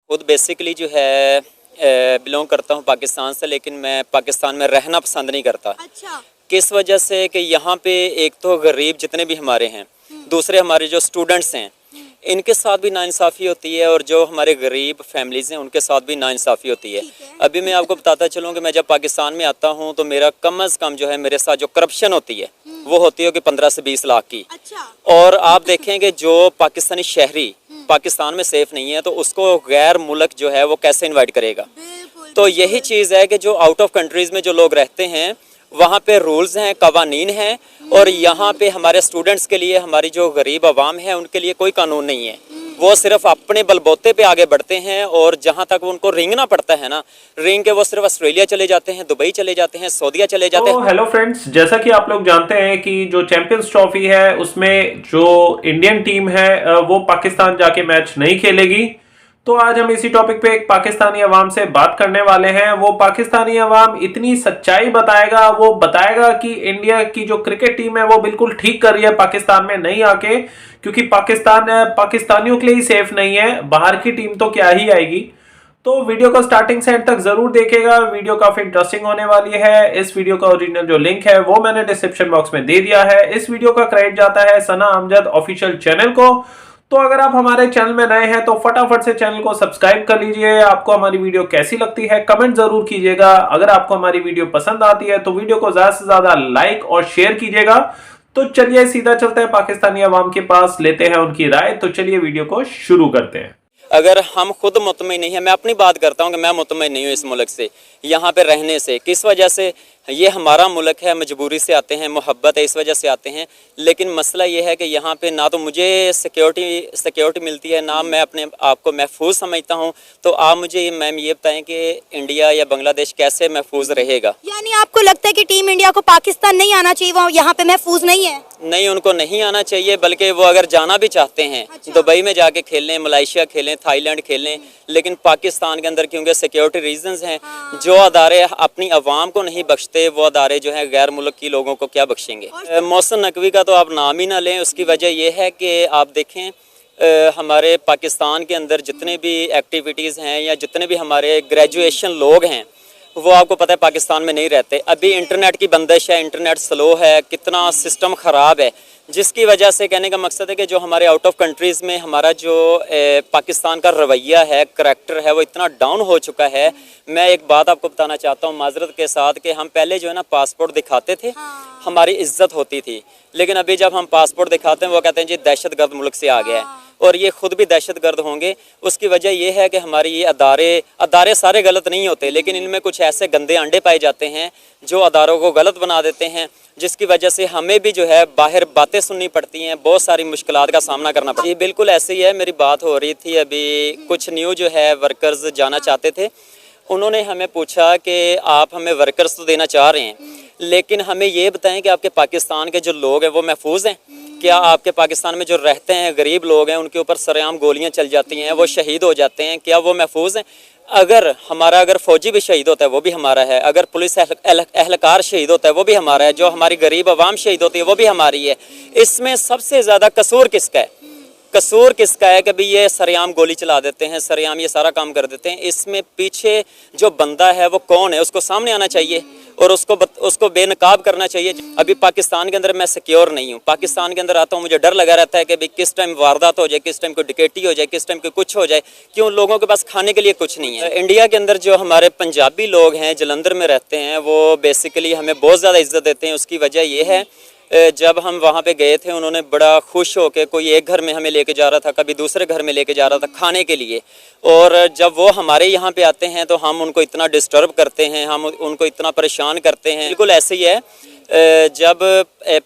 खुद बेसिकली जो है बिलोंग करता हूँ पाकिस्तान से, लेकिन मैं पाकिस्तान में रहना पसंद नहीं करता। अच्छा। किस वजह से कि यहाँ पे एक तो गरीब जितने भी हमारे हैं, दूसरे हमारे जो स्टूडेंट्स हैं, इनके साथ भी नाइंसाफ़ी होती है, और जो हमारे गरीब फैमिलीज़ हैं उनके साथ भी नाइंसाफ़ी होती है। अभी मैं आपको बताता चलूँ कि मैं जब पाकिस्तान में आता हूँ तो मेरा कम अज़ कम जो है मेरे साथ जो करप्शन होती है वो होती है कि 15 से 20 लाख की। अच्छा। और आप देखेंगे जो पाकिस्तानी शहरी पाकिस्तान में सेफ नहीं है तो उसको गैर मुल्क जो है वो कैसे इनवाइट करेगा। बिल्कुल। तो यही चीज़ है कि जो आउट ऑफ कंट्रीज़ में जो लोग रहते हैं वहाँ पे रूल्स हैं, कवानीन हैं, और यहाँ पे हमारे स्टूडेंट्स के लिए, हमारी जो गरीब आवाम है उनके लिए कोई कानून नहीं है। वो सिर्फ अपने बलबोते पे आगे बढ़ते हैं, और जहाँ तक उनको रेंगना पड़ता है ना, रेंग के वो सिर्फ ऑस्ट्रेलिया चले जाते हैं, दुबई चले जाते हैं, सऊदीया चले जाते हैं। तो हेलो फ्रेंड्स, जैसा कि आप लोग जानते हैं कि जो चैंपियंस ट्रॉफी है उसमें जो इंडियन टीम है वो पाकिस्तान जाके मैच नहीं खेलेगी। तो आज हम इसी टॉपिक पे एक पाकिस्तानी अवाम से बात करने वाले हैं। वो पाकिस्तानी अवाम इतनी सच्चाई बताएगा, वो बताएगा कि इंडिया की जो क्रिकेट टीम है वो बिल्कुल ठीक कर रही है पाकिस्तान में नहीं आके, क्योंकि पाकिस्तान पाकिस्तानियों के लिए ही सेफ नहीं है, बाहर की टीम तो क्या ही आएगी। तो वीडियो को स्टार्टिंग से एंड तक जरूर देखिएगा, वीडियो काफी इंटरेस्टिंग होने वाली है। इस वीडियो का ओरिजिनल जो लिंक है वो मैंने डिस्क्रिप्शन बॉक्स में दे दिया है। इस वीडियो का क्रेडिट जाता है सना अमजद ऑफिशियल चैनल को। तो अगर आप हमारे चैनल में नए हैं तो फटाफट से चैनल को सब्सक्राइब कर लीजिए। आपको हमारी वीडियो कैसी लगती है कमेंट जरूर कीजिएगा। अगर आपको हमारी वीडियो पसंद आती है तो वीडियो को ज्यादा से ज्यादा लाइक और शेयर कीजिएगा। तो चलिए सीधा चलते हैं पाकिस्तानी अवाम के पास, लेते हैं उनकी राय। तो चलिए वीडियो को शुरू करते हैं। अगर हम खुद मुतमईन नहीं है, मैं अपनी बात करता हूँ कि मैं मुतमईन नहीं हूँ इस मुल्क से, यहाँ पे रहने से। किस वजह से? ये हमारा मुल्क है, मजबूरी से आते हैं, मोहब्बत है इस वजह से आते हैं। लेकिन मसला ये है कि यहाँ पे ना तो मुझे सिक्योरिटी मिलती है, ना मैं अपने आप को महफूज समझता हूँ। तो आप मुझे मैम ये बताएं कि इंडिया या बांग्लादेश कैसे महफूज रहेगा? यानी आपको लगता है कि टीम इंडिया को पाकिस्तान नहीं आना चाहिए, वो यहाँ पे महफूज नहीं है? नहीं, उनको नहीं आना चाहिए, बल्कि वो अगर जाना भी चाहते हैं दुबई में जाके खेलें, मलेशिया खेलें, थाईलैंड खेलें, लेकिन पाकिस्तान के अंदर क्योंकि सिक्योरिटी रीजंस हैं, जो अदारे अपनी आवाम को नहीं बख्शते वो अदारे जो हैं गैर मुल्क की लोगों को क्या बख्शेंगे। मोहसिन नकवी का तो आप नाम ही ना लें। उसकी वजह यह है कि आप देखें हमारे पाकिस्तान के अंदर जितने भी एक्टिविटीज़ हैं या जितने भी हमारे ग्रेजुएशन लोग हैं वो आपको पता है पाकिस्तान में नहीं रहते। अभी इंटरनेट की बंदिश है, इंटरनेट स्लो है, कितना सिस्टम ख़राब है, जिसकी वजह से कहने का मकसद है कि जो हमारे आउट ऑफ कंट्रीज़ में हमारा जो पाकिस्तान का रवैया है, करैक्टर है, वो इतना डाउन हो चुका है। मैं एक बात आपको बताना चाहता हूँ माजरत के साथ कि हम पहले जो है ना पासपोर्ट दिखाते थे, हमारी इज्जत होती थी, लेकिन अभी जब हम पासपोर्ट दिखाते हैं वो कहते हैं जी दहशतगर्द मुल्क से आ गया है, और ये खुद भी दहशतगर्द होंगे। उसकी वजह यह है कि हमारी ये अदारे सारे गलत नहीं होते, लेकिन इनमें कुछ ऐसे गंदे अंडे पाए जाते हैं जो अदारों को गलत बना देते हैं, जिसकी वजह से हमें भी जो है बाहर बातें सुननी पड़ती हैं, बहुत सारी मुश्किलात का सामना करना पड़ता है। ये बिल्कुल ऐसे ही है। मेरी बात हो रही थी अभी, कुछ न्यू जो है वर्कर्स जाना चाहते थे, उन्होंने हमें पूछा कि आप हमें वर्कर्स तो देना चाह रहे हैं, लेकिन हमें ये बताएं कि आपके पाकिस्तान के जो लोग हैं वो महफूज हैं क्या? आपके पाकिस्तान में जो रहते हैं गरीब लोग हैं उनके ऊपर सरेआम गोलियां चल जाती हैं, वो शहीद हो जाते हैं, क्या वो महफूज हैं? अगर फ़ौजी भी शहीद होता है वो भी हमारा है, अगर पुलिस एहलकार शहीद होता है वो भी हमारा है, जो हमारी गरीब आवाम शहीद होती है वो भी हमारी है। इसमें सबसे ज़्यादा कसूर किसका है? कसूर किसका है कि भाई ये सरेआम गोली चला देते हैं, सरेआम ये सारा काम कर देते हैं? इसमें पीछे जो बंदा है वो कौन है, उसको सामने आना चाहिए और उसको बेनकाब करना चाहिए। अभी पाकिस्तान के अंदर मैं सिक्योर नहीं हूँ, पाकिस्तान के अंदर आता हूँ मुझे डर लगा रहता है कि भाई किस टाइम वारदात हो जाए, किस टाइम कोई डकैती हो जाए, किस टाइम कोई कुछ हो जाए। क्यों? लोगों के पास खाने के लिए कुछ नहीं है। इंडिया के अंदर जो हमारे पंजाबी लोग हैं जलंधर में रहते हैं वो बेसिकली हमें बहुत ज़्यादा इज्जत देते हैं। उसकी वजह यह है जब हम वहाँ पे गए थे उन्होंने बड़ा खुश हो के कोई एक घर में हमें लेके जा रहा था, कभी दूसरे घर में लेके जा रहा था खाने के लिए, और जब वो हमारे यहाँ पे आते हैं तो हम उनको इतना डिस्टर्ब करते हैं, हम उनको इतना परेशान करते हैं। बिल्कुल ऐसे ही है। जब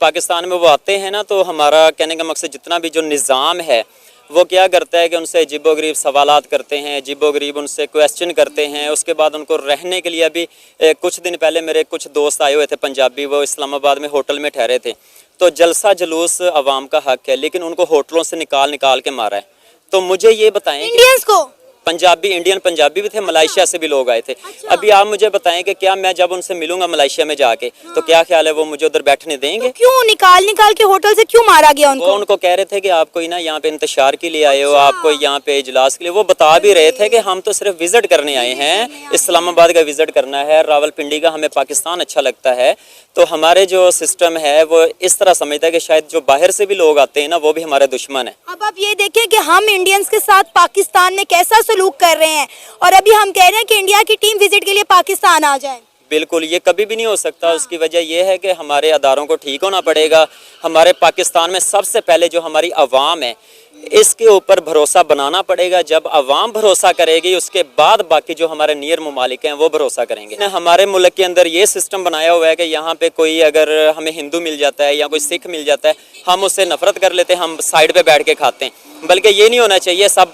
पाकिस्तान में वो आते हैं ना तो हमारा कहने का मकसद जितना भी जो निज़ाम है वो क्या करता है कि उनसे अजीबोगरीब सवालात करते हैं, अजीबोगरीब उनसे क्वेश्चन करते हैं। उसके बाद उनको रहने के लिए अभी कुछ दिन पहले मेरे कुछ दोस्त आए हुए थे पंजाबी, वो इस्लामाबाद में होटल में ठहरे थे, तो जलसा जुलूस आवाम का हक है, लेकिन उनको होटलों से निकाल के मारा है। तो मुझे ये बताएं इंडियंस को पंजाबी, इंडियन पंजाबी भी थे, मलेशिया से भी लोग आए थे। अभी आप मुझे बताएं कि क्या मैं जब उनसे मिलूंगा मलेशिया में जाके तो क्या ख्याल है वो मुझे उधर बैठने देंगे? तो क्यों निकाल निकाल के होटल से क्यों मारा गया वो उनको? उनको कह रहे थे कि आप कोई ना यहाँ पे इंतशार के लिए आए हो, आप कोई यहाँ पे इजलास के लिए। वो बता भी रहे थे कि हम तो सिर्फ विजिट करने आए हैं, इस्लामाबाद का विजिट करना है, रावलपिंडी का, हमें पाकिस्तान अच्छा लगता है। तो हमारे जो सिस्टम है वो इस तरह समझता है कि शायद जो बाहर से भी लोग आते हैं ना वो भी हमारे दुश्मन है। अब आप ये देखें कि हम इंडियंस के साथ पाकिस्तान में कैसा सलूक कर रहे हैं, और अभी हम कह रहे हैं कि इंडिया की टीम विजिट के लिए पाकिस्तान आ जाए। बिल्कुल, ये कभी भी नहीं हो सकता। उसकी वजह यह है कि हमारे अदारों को ठीक होना पड़ेगा। हमारे पाकिस्तान में सबसे पहले जो हमारी अवाम है इसके ऊपर भरोसा बनाना पड़ेगा। जब अवाम भरोसा करेगी उसके बाद बाकी जो हमारे नियर ममालिक हैं वो भरोसा करेंगे। हमारे मुल्क के अंदर ये सिस्टम बनाया हुआ है कि यहाँ पे कोई अगर हमें हिंदू मिल जाता है या कोई सिख मिल जाता है हम उससे नफरत कर लेते हैं, हम साइड पे बैठ के खाते हैं। बल्कि ये नहीं होना चाहिए, सब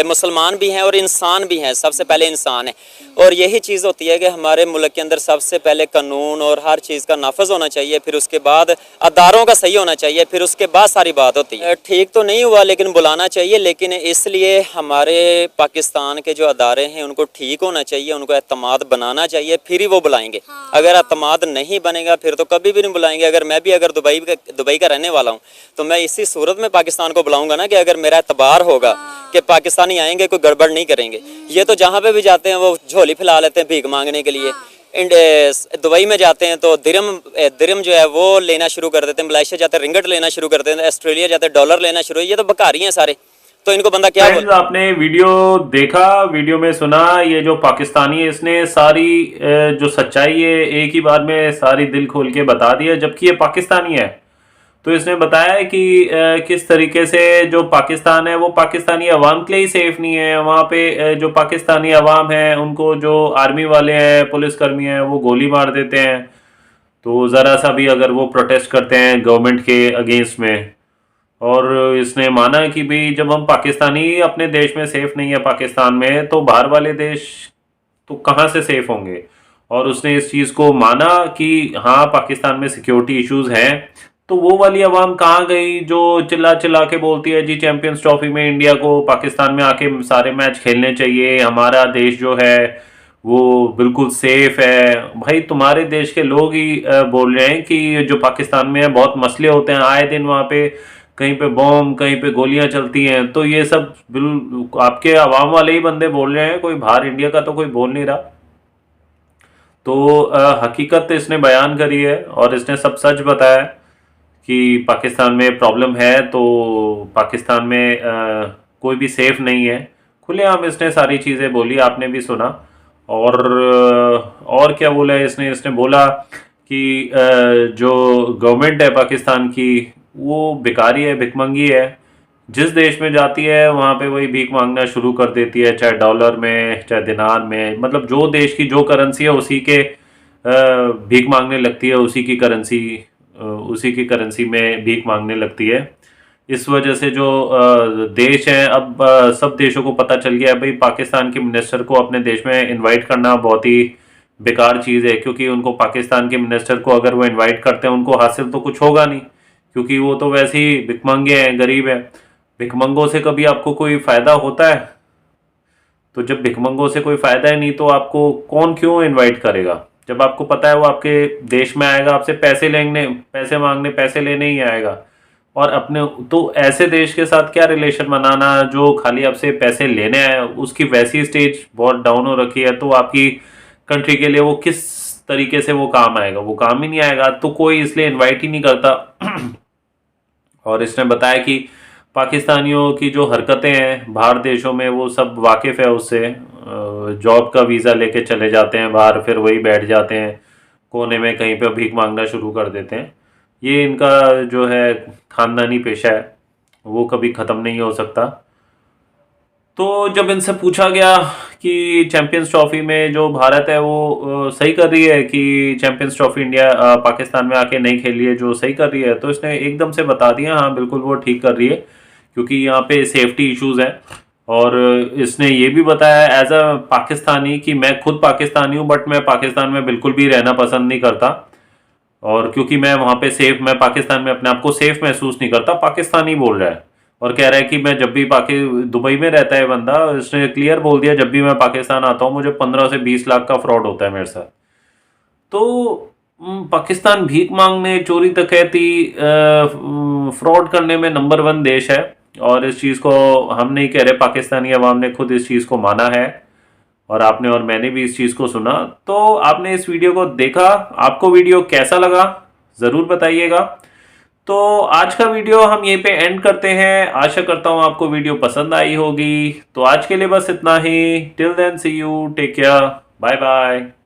मुसलमान भी हैं और इंसान भी हैं, सबसे पहले इंसान है। और यही चीज़ होती है कि हमारे मुल्क के अंदर सबसे पहले कानून और हर चीज़ का नाफज होना चाहिए, फिर उसके बाद अदारों का सही होना चाहिए, फिर उसके बाद सारी बात होती है। ठीक तो नहीं हुआ लेकिन बुलाना चाहिए, लेकिन इसलिए हमारे पाकिस्तान के जो अदारे हैं उनको ठीक होना चाहिए, उनको एतमाद बनाना चाहिए, फिर ही वो बुलाएंगे। अगर एतमाद नहीं बनेगा फिर तो कभी भी नहीं बुलाएंगे। अगर दुबई का रहने वाला हूँ तो मैं इसी सूरत में पाकिस्तान को बुलाऊंगा ना कि अगर मेरा एतबार होगा कि पाकिस्तानी आएंगे कोई गड़बड़ नहीं करेंगे। ये तो जहाँ पे भी जाते हैं वो झोली फैला लेते हैं भीख मांगने के लिए। दुबई में जाते हैं तो दिरम जो है वो लेना शुरू कर देते हैं, मलेशिया जाते हैं रिंगट लेना शुरू कर देते हैं, ऑस्ट्रेलिया जाते हैं डॉलर लेना शुरू। ये तो बकारी हैं सारे, तो इनको बंदा क्या बोले? आपने वीडियो देखा, वीडियो में सुना, ये जो पाकिस्तानी है इसने सारी जो सच्चाई है एक ही बार में सारी दिल खोल के बता दिया, जबकि ये पाकिस्तानी है। तो इसने बताया है कि किस तरीके से जो पाकिस्तान है वो पाकिस्तानी अवाम के लिए ही सेफ नहीं है। वहाँ पे जो पाकिस्तानी अवाम है उनको जो आर्मी वाले हैं, पुलिसकर्मी हैं, वो गोली मार देते हैं। तो ज़रा सा भी अगर वो प्रोटेस्ट करते हैं गवर्नमेंट के अगेंस्ट में, और इसने माना कि भाई जब हम पाकिस्तानी अपने देश में सेफ नहीं है पाकिस्तान में, तो बाहर वाले देश तो कहाँ से सेफ होंगे। और उसने इस चीज़ को माना कि हाँ पाकिस्तान में सिक्योरिटी इश्यूज हैं। तो वो वाली अवाम कहाँ गई जो चिल्ला चिल्ला के बोलती है जी चैंपियंस ट्रॉफी में इंडिया को पाकिस्तान में आके सारे मैच खेलने चाहिए, हमारा देश जो है वो बिल्कुल सेफ है। भाई तुम्हारे देश के लोग ही बोल रहे हैं कि जो पाकिस्तान में है बहुत मसले होते हैं, आए दिन वहाँ पे कहीं पे बॉम्ब, कहीं पे गोलियां चलती हैं। तो ये सब बिल्कुल आपके अवाम वाले ही बंदे बोल रहे हैं, कोई बाहर इंडिया का तो कोई बोल नहीं रहा। तो हकीकत इसने बयान करी है और इसने सब सच बताया कि पाकिस्तान में प्रॉब्लम है, तो पाकिस्तान में कोई भी सेफ नहीं है। खुलेआम इसने सारी चीज़ें बोली, आपने भी सुना। और क्या बोला इसने बोला कि जो गवर्नमेंट है पाकिस्तान की वो भिखारी है, भिखमंगी है। जिस देश में जाती है वहाँ पे वही भीख मांगना शुरू कर देती है, चाहे डॉलर में चाहे दिनार में, मतलब जो देश की जो करेंसी है उसी के भीख मांगने लगती है, उसी की करेंसी में भीख मांगने लगती है। इस वजह से जो देश है अब सब देशों को पता चल गया है भाई पाकिस्तान के मिनिस्टर को अपने देश में इनवाइट करना बहुत ही बेकार चीज़ है, क्योंकि उनको पाकिस्तान के मिनिस्टर को अगर वो इनवाइट करते हैं उनको हासिल तो कुछ होगा नहीं, क्योंकि वो तो वैसे ही भिखमंगे हैं, गरीब हैं। भिखमंगों से कभी आपको कोई फ़ायदा होता है? तो जब भिखमंगों से कोई फ़ायदा ही नहीं तो आपको कौन क्यों इनवाइट करेगा? जब आपको पता है वो आपके देश में आएगा आपसे पैसे मांगने पैसे लेने ही आएगा। और अपने तो ऐसे देश के साथ क्या रिलेशन बनाना जो खाली आपसे पैसे लेने आए, उसकी वैसी स्टेज बहुत डाउन हो रखी है, तो आपकी कंट्री के लिए वो किस तरीके से वो काम आएगा? वो काम ही नहीं आएगा, तो कोई इसलिए इनवाइट ही नहीं करता। और इसने बताया कि पाकिस्तानियों की जो हरकतें हैं बाहर देशों में वो सब वाकिफ़ है उससे। जॉब का वीज़ा लेके चले जाते हैं बाहर, फिर वही बैठ जाते हैं कोने में कहीं पे भीख मांगना शुरू कर देते हैं। ये इनका जो है ख़ानदानी पेशा है, वो कभी ख़त्म नहीं हो सकता। तो जब इनसे पूछा गया कि चैंपियंस ट्रॉफी में जो भारत है वो सही कर रही है कि चैंपियंस ट्रॉफी इंडिया पाकिस्तान में आके नहीं खेल रही है, जो सही कर रही है, तो इसने एकदम से बता दिया हाँ बिल्कुल वो ठीक कर रही है, क्योंकि यहाँ पे सेफ्टी इश्यूज़ हैं। और इसने ये भी बताया एज अ पाकिस्तानी कि मैं खुद पाकिस्तानी हूँ, बट मैं पाकिस्तान में बिल्कुल भी रहना पसंद नहीं करता, और क्योंकि मैं वहाँ पे मैं पाकिस्तान में अपने आप को सेफ महसूस नहीं करता। पाकिस्तानी बोल रहा है, और कह रहा है कि मैं जब भी दुबई में रहता है बंदा, उसने क्लियर बोल दिया जब भी मैं पाकिस्तान आता हूँ मुझे 15 से 20 लाख का फ्रॉड होता है मेरे साथ। तो पाकिस्तान भीख मांगने, चोरी डकैती, फ्रॉड करने में नंबर 1 देश है। और इस चीज़ को हम नहीं कह रहे, पाकिस्तानी अवाम ने खुद इस चीज़ को माना है और आपने और मैंने भी इस चीज़ को सुना। तो आपने इस वीडियो को देखा, आपको वीडियो कैसा लगा ज़रूर बताइएगा। तो आज का वीडियो हम यहीं पे एंड करते हैं। आशा करता हूँ आपको वीडियो पसंद आई होगी। तो आज के लिए बस इतना ही। Till then see you, take care, bye bye.